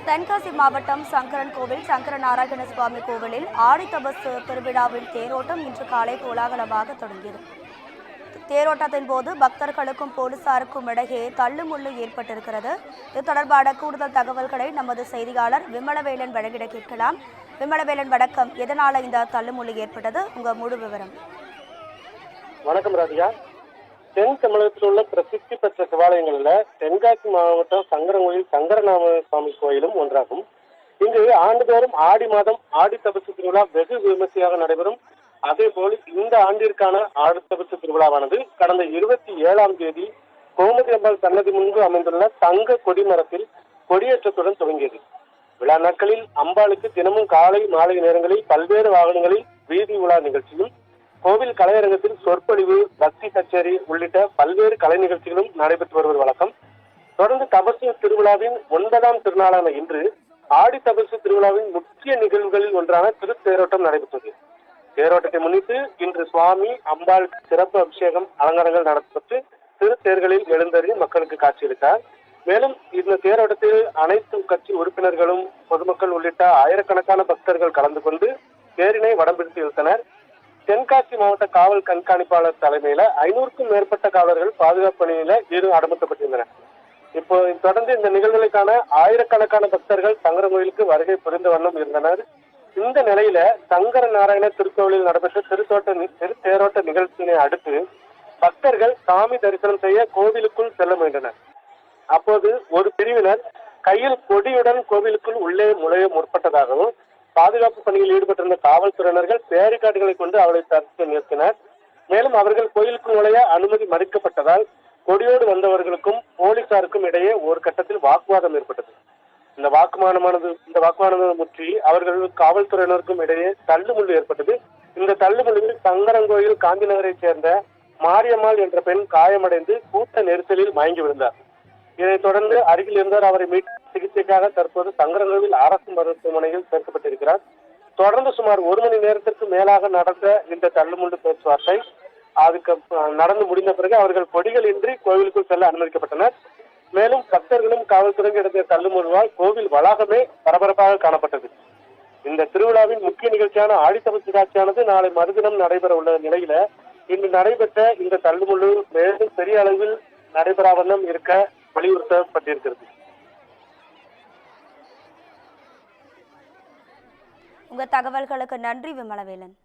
தென்காசி மாவட்டம் சங்கரன் கோவில் சங்கர நாராயண சுவாமி கோவிலில் ஆடி தபசு திருவிழாவின் தேரோட்டம் இன்று காலை கோலாகலமாக தொடங்கியது. தேரோட்டத்தின் போது பக்தர்களுக்கும் போலீசாருக்கும் இடையே தள்ளுமுள்ளு ஏற்பட்டிருக்கிறது. இது தொடர்பான கூடுதல் தகவல்களை நமது செய்தியாளர் விமலவேலன் வழங்கிட கேட்கலாம். விமலவேலன், வணக்கம். எதனால இந்த தள்ளுமுள்ளு ஏற்பட்டது? உங்க முழு விவரம். வணக்கம் ராதிகா. தென் தமிழகத்தில் உள்ள பிரசித்தி பெற்ற சிவாலயங்கள்ல தென்காசி மாவட்டம் சங்கரங்கோயில் சங்கரநாம சுவாமி கோயிலும் ஒன்றாகும். இங்கு ஆண்டுதோறும் ஆடி மாதம் ஆடி தபசு திருவிழா வெகு விமர்சையாக நடைபெறும். அதே போல் இந்த ஆண்டிற்கான ஆடி தபசு திருவிழாவானது கடந்த 27ஆம் தேதி கோமதி அம்பாள் சன்னதி முன்பு அமைந்துள்ள தங்க கொடிமரத்தில் கொடியேற்றத்துடன் துவங்கியது. விழா நாட்களில் அம்பாளுக்கு தினமும் காலை மாலை நேரங்களில் பல்வேறு வாகனங்களில் வீதி உலா நிகழ்ச்சியும், கோவில் கலையரங்கத்தில் சொற்பொழிவு, பக்தி கச்சேரி உள்ளிட்ட பல்வேறு கலை நிகழ்ச்சிகளும் நடைபெற்று வருவது வழக்கம். தொடர்ந்து தபசு திருவிழாவின் 9ஆம் திருநாளான இன்று ஆடி தபசு திருவிழாவின் முக்கிய நிகழ்வுகளில் ஒன்றான திருத்தேரோட்டம் நடைபெற்றது. தேரோட்டத்தை முன்னிட்டு இன்று சுவாமி அம்பாள் சிறப்பு அபிஷேகம் அலங்காரங்கள் நடத்தப்பட்டு திருத்தேர்களில் எழுந்தறி மக்களுக்கு காட்சியளித்தார். மேலும் இந்த தேரோட்டத்தில் அனைத்து கட்சி உறுப்பினர்களும் பொதுமக்கள் உள்ளிட்ட ஆயிரக்கணக்கான பக்தர்கள் கலந்து கொண்டு தேரினை வடம் பிடித்து இழுத்தனர். தென்காசி மாவட்ட காவல் கண்காணிப்பாளர் தலைமையில 500க்கும் மேற்பட்ட காவலர்கள் பாதுகாப்பு பணியில அனுமதிக்கப்பட்டிருந்தனர். இப்போ தொடர்ந்து இந்த நிகழ்வுகளுக்கான ஆயிரக்கணக்கான பக்தர்கள் சங்கரங்கோயிலுக்கு வருகை புரிந்த வண்ணம் இருந்தனர். இந்த நிலையில சங்கர நாராயண திருக்கோவிலில் நடைபெற்ற திருத்தேரோட்ட நிகழ்ச்சியினை அடுத்து பக்தர்கள் சாமி தரிசனம் செய்ய கோவிலுக்குள் செல்ல முயன்றனர். அப்போது ஒரு பிரிவினர் கையில் கொடியுடன் கோவிலுக்குள் உள்ளே நுழைய முற்பட்டதாகவும் பாதுகாப்பு பணியில் ஈடுபட்டிருந்த காவல்துறையினர்கள் பேரிகார்டுகளை கொண்டு அவளை தடுத்து நிறுத்தினர். மேலும் அவர்கள் கோயிலுக்கு நுழைய அனுமதி மறுக்கப்பட்டதால் கொடியோடு வந்தவர்களுக்கும் போலீசாருக்கும் இடையே ஒரு கட்டத்தில் வாக்குவாதம் ஏற்பட்டது. இந்த வாக்குவாதம் முற்றி அவர்கள் காவல்துறையினருக்கும் இடையே தள்ளுமுள்ளு ஏற்பட்டது. இந்த தள்ளுமுள்ளில் சங்கரங்கோயில் காந்தி நகரை சேர்ந்த மாரியம்மாள் என்ற பெண் காயமடைந்து கூட்ட நெரிசலில் மயங்கி விழுந்தார். இதைத் தொடர்ந்து அருகில் இருந்தார். அவரை மீட்டு சிகிச்சைக்காக தற்போது சங்கரங்கோவில் அரசு மருத்துவமனையில் சேர்க்கப்பட்டிருக்கிறார். தொடர்ந்து சுமார் 1 மணி நேரத்திற்கு மேலாக நடந்த இந்த தள்ளுமுள்ளு பேச்சுவார்த்தை அதுக்கு நடந்து முடிந்த பிறகு அவர்கள் கொடிகள் இன்றி கோவிலுக்குள் செல்ல அனுமதிக்கப்பட்டனர். மேலும் பக்தர்களும் காவல்துறைக்கு நடத்திய தள்ளுமுள்ளால் கோவில் வளாகமே பரபரப்பாக காணப்பட்டது. இந்த திருவிழாவின் முக்கிய நிகழ்ச்சியான ஆடித்தபசு காட்சியானது நாளை மறுதினம் நடைபெற உள்ள நிலையில இன்று நடைபெற்ற இந்த தள்ளுமுள்ளு மேலும் பெரிய அளவில் நடைபெறா வண்ணம் இருக்க வலியுறுத்தப்பட்டிருக்கிறது. உங்க தகவல்களுக்கு நன்றி விமலவேலன்.